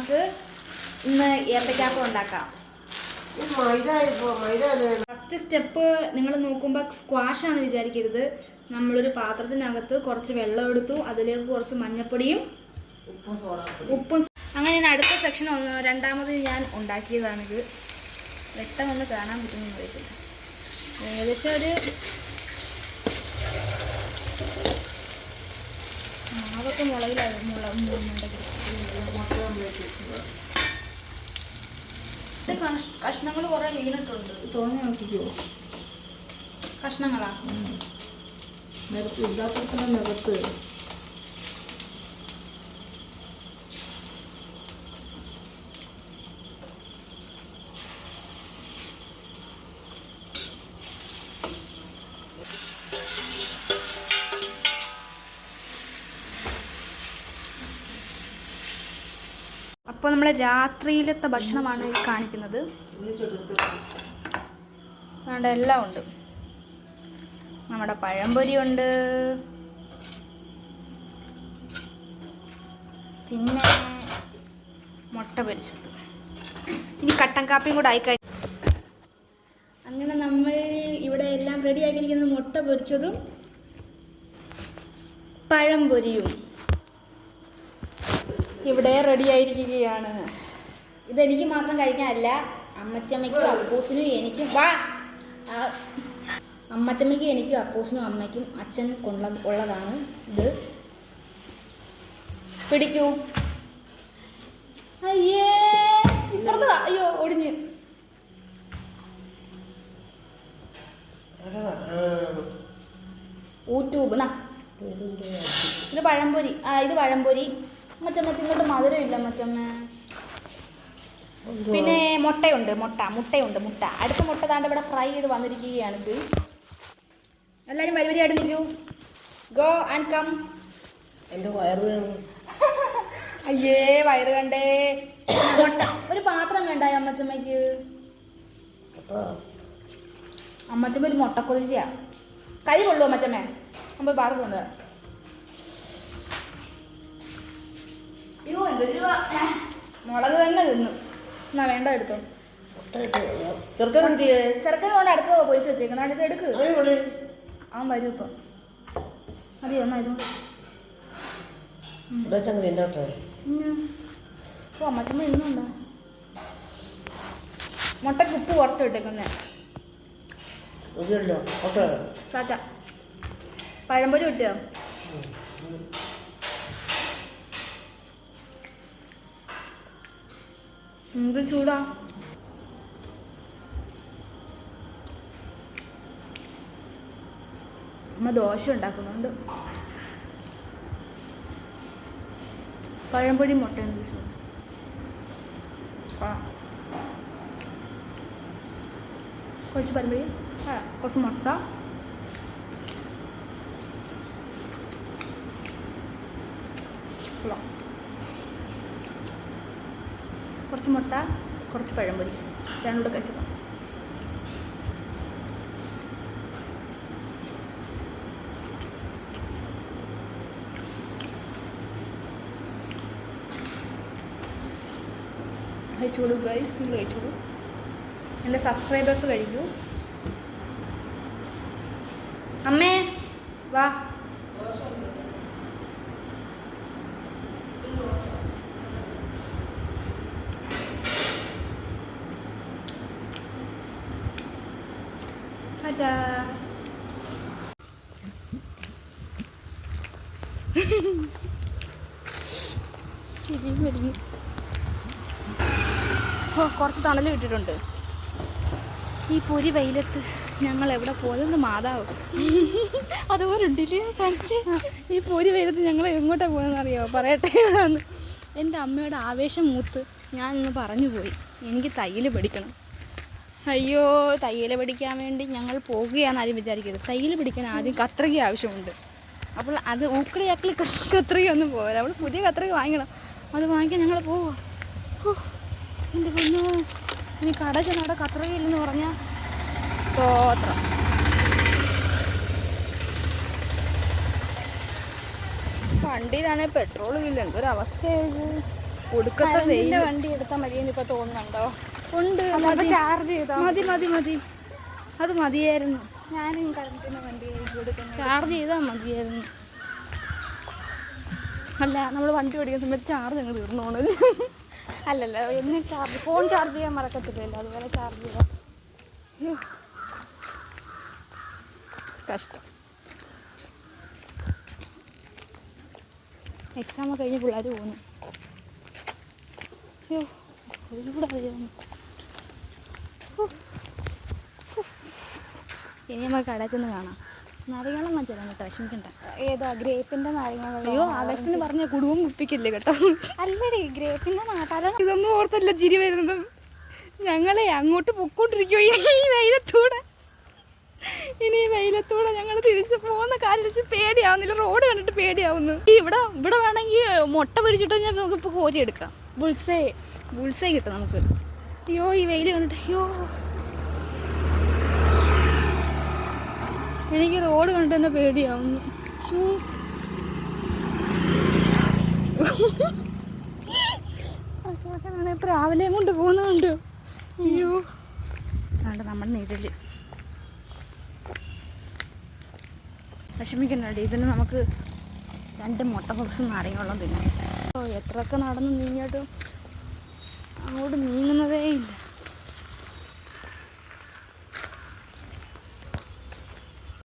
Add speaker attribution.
Speaker 1: നമുക്ക് ഇന്ന് ഏത്തക്കാപ്പം ഉണ്ടാക്കാം. ഫസ്റ്റ് സ്റ്റെപ്പ് നിങ്ങൾ നോക്കുമ്പോൾ സ്ക്വാഷാണ് വിചാരിക്കരുത്. നമ്മളൊരു പാത്രത്തിനകത്ത് കുറച്ച് വെള്ളം എടുത്തു, അതിലേക്ക് കുറച്ച് മഞ്ഞപ്പൊടിയും ഉപ്പും. അങ്ങനെ ഞാൻ അടുത്ത സെക്ഷൻ രണ്ടാമത് ഞാൻ ഉണ്ടാക്കിയതാണിത്. വ്യക്തമൊന്ന് കാണാൻ പറ്റുമെന്ന് അറിയത്തില്ല. ഏകദേശം ഒരു മാവൊക്കെ കഷ്ണങ്ങൾ കുറെ വീണിട്ടുണ്ട്. തോന്നി നോക്കിക്കുമോ? കഷ്ണങ്ങളാ നിരത്ത് ഇല്ലാത്ത നിരത്ത്. അപ്പോൾ നമ്മൾ രാത്രിയിലത്തെ ഭക്ഷണമാണ് കാണിക്കുന്നത്. അതുകൊണ്ട് എല്ലാം ഉണ്ട്. നമ്മുടെ പഴംപൊരി ഉണ്ട്, പിന്നെ മുട്ട പൊരിച്ചത്, ഇനി കട്ടൻ കാപ്പിയും കൂടെ ആയിക്കഴിഞ്ഞു. അങ്ങനെ നമ്മൾ ഇവിടെ എല്ലാം റെഡി ആക്കിയിരിക്കുന്നത് മുട്ട പൊരിച്ചതും പഴംപൊരിയും ഇവിടെ റെഡി ആയിരിക്കുകയാണ്. ഇതെനിക്ക് മാത്രം കഴിക്കാനല്ല, അമ്മച്ചമ്മയ്ക്കും അപ്പൂസിനും എനിക്കും. അമ്മച്ചമ്മയ്ക്കും എനിക്കും അപ്പൂസിനും അമ്മയ്ക്കും അച്ഛൻ ഉള്ളതാണ് ഇത്. പിടിക്കൂ. അയ്യേ ഇപ്പുറത്ത്. അയ്യോ ഒടിഞ്ഞ്. യൂട്യൂബ്. ഇത് പഴംപൊരി. ഇത് പഴംപൊരി. അമ്മച്ചമ്മ തിന്നിട്ട് മധുരമില്ല അമ്മച്ചമ്മ. പിന്നെ മുട്ടയുണ്ട്. മുട്ട. അടുത്ത മുട്ട താണ്ട് ഇവിടെ ഫ്രൈ ചെയ്ത് വന്നിരിക്കുകയാണ്. ഇത് എല്ലാവരും വരിവരിയായിട്ട് നിൽക്കൂ. Go and come. എൻ്റെ വയറ്. അയ്യേ വയറ് കണ്ടേ. മുട്ട ഒരു പാത്രം വേണ്ടായോ അമ്മച്ചമ്മയ്ക്ക്? അമ്മച്ചമ്മ ഒരു മുട്ട കൊതിച്ചാ. കൈ കൊള്ളു അമ്മച്ചമ്മേ. നമ്മൾ പാത്രം കൊണ്ട്. അയ്യോ എന്തൊരു രൂപ. മുളക് തന്നെ തിന്നു. എന്നാ വേണ്ട എടുത്തോ. ചെറുക്കൻ കൊണ്ട് അടുത്ത് പൊരിച്ചു വെച്ചേക്കുന്ന. അടുത്ത് എടുക്ക്. അവൻ വരും ഇപ്പം. മതിയോ? എന്നാ ഇത് അമ്മച്ചമ്മ ഇന്നുണ്ടോ? മുട്ടയ്ക്ക് ഉപ്പ് കുറച്ച് ഇട്ടേക്കുന്നേ. ചാറ്റ പഴംപൊരി കിട്ടിയോ? എന്ത് ചൂടാ. അമ്മ ദോശ ഉണ്ടാക്കുന്നുണ്ട്. പഴംപൊരി മുട്ട കുറച്ച് പഴംപൊരി, കുറച്ച് മുട്ട, കുറച്ച് മുട്ട, കുറച്ച് പഴംപൊരി, രണ്ടുകൂടെ കഴിച്ചോ. കഴിച്ചോളൂ ഗൈസ്, നിങ്ങൾ കഴിച്ചോളൂ. എൻ്റെ സബ്സ്ക്രൈബേഴ്സ് കഴിക്കൂ. അമ്മേ വാ. ശരിയും വരുന്നു. കുറച്ച് തണൽ കിട്ടിയിട്ടുണ്ട്. ഈ പൊരി വെയിലത്ത് ഞങ്ങൾ എവിടെ പോയതെന്ന് മാതാവ് അതുപോലെ ഉണ്ടില്ലേ കാണിച്ച്. ഈ പൊരി വെയിലത്ത് ഞങ്ങൾ എങ്ങോട്ടാണ് പോകുന്നതെന്ന് അറിയാമോ? പറയട്ടെ. എൻ്റെ അമ്മയുടെ ആവേശം മൂത്ത് ഞാനൊന്ന് പറഞ്ഞു പോയി, എനിക്ക് തയ്യൽ പഠിക്കണം. അയ്യോ, തയ്യൽ പഠിക്കാൻ വേണ്ടി ഞങ്ങൾ പോകുകയാണെന്ന് ആരും വിചാരിക്കരുത്. തയ്യൽ പഠിക്കാൻ ആദ്യം കത്രിക ആവശ്യമുണ്ട്. അപ്പോൾ അത് ഊക്കളിയാക്കൽ കത്രിക ഒന്നും പോകില്ല. നമ്മൾ പുതിയ കത്രിക വാങ്ങിക്കണം. അത് വാങ്ങിക്കാൻ ഞങ്ങൾ പോവുക. എൻ്റെ പൊന്നോ, ഇനി കട ചെന്നവിടെ കത്രികയില്ലെന്ന് പറഞ്ഞാൽ സ്വോത്രം. വണ്ടിയിലാണെങ്കിൽ പെട്രോളും ഇല്ല. എന്തൊരവസ്ഥയായത്. കൊടുക്കത്തെ
Speaker 2: വണ്ടി എടുത്താൽ മതിയെന്ന് ഇപ്പൊ തോന്നുന്നുണ്ടോ?
Speaker 1: ഉണ്ട്.
Speaker 2: ചാർജ് ചെയ്തോ?
Speaker 1: മതി മതി മതി, അത് മതിയായിരുന്നു.
Speaker 2: ഞാനും കറണ്ടിന് വണ്ടി കൊടുക്കുന്നത്.
Speaker 1: ചാർജ് ചെയ്താൽ മതിയായിരുന്നു. അല്ല, നമ്മൾ വണ്ടി ഓടിക്കുന്ന സമയത്ത് ചാർജ് അങ്ങ് തീർന്നു പോകണല്ലോ.
Speaker 2: അല്ലല്ല, എന്നും ചാർജ്, ഫോൺ ചാർജ് ചെയ്യാൻ മറക്കത്തില്ലല്ലോ, അതുപോലെ ചാർജ് ചെയ്യാം.
Speaker 1: കഷ്ടം. എക്സാം കഴിഞ്ഞ് പിള്ളേർ പോകുന്നു. അയ്യോ, ഒരുകൂടെ അറിയാവുന്നു. ഇനി നമുക്ക് കടയിൽ ചെന്ന് കാണാം. നാരങ്ങളും മഞ്ചാണ് കേട്ടോ, വിഷമിക്കണ്ട.
Speaker 2: ഏതാ? ഗ്രേപ്പിന്റെ നാരങ്ങ?
Speaker 1: അയ്യോ, ആകാശത്തിന് പറഞ്ഞ കുടുംബം കുപ്പിക്കില്ലേ കേട്ടോ.
Speaker 2: അല്ലടി, ഗ്രേപ്പിന്റെ നാട്ടാണ്.
Speaker 1: ഇതൊന്നും ഓർത്തല്ല ചിരി വരുന്നത്. ഞങ്ങളെ അങ്ങോട്ട് പൊക്കോണ്ടിരിക്കുമോ ഈ വെയിലത്തൂടെ. ഇനി ഈ വെയിലത്തൂടെ ഞങ്ങൾ തിരിച്ച് പോകുന്ന കാര്യം വെച്ച് പേടിയാവുന്നില്ല. റോഡ് കണ്ടിട്ട് പേടിയാവുന്നു. ഇവിടെ വേണമെങ്കിൽ മുട്ട പൊരിച്ചിട്ട് ഞാൻ നമുക്ക് ഇപ്പോൾ കോരി എടുക്കാം. ബുൾസൈ കിട്ടും നമുക്ക്. അയ്യോ, ഈ വെയിൽ കണ്ടിട്ട് അയ്യോ, എനിക്ക് റോഡ് കണ്ടിട്ട് തന്നെ പേടിയാവുന്നു. ഇപ്പം രാവിലെ കൊണ്ട് പോകുന്നുണ്ട്. അയ്യോ, അതുകൊണ്ട് നമ്മുടെ നീടല് വിഷമിക്കുന്നുണ്ട്. ഇതിന് നമുക്ക് 2 മുട്ട ബോക്സും നാരങ്ങ വെള്ളം തിന്നാം. ഓ, എത്രയൊക്കെ നടന്ന് നീങ്ങിയിട്ടും അങ്ങോട്ട് നീങ്ങുന്നതേ ഇല്ല.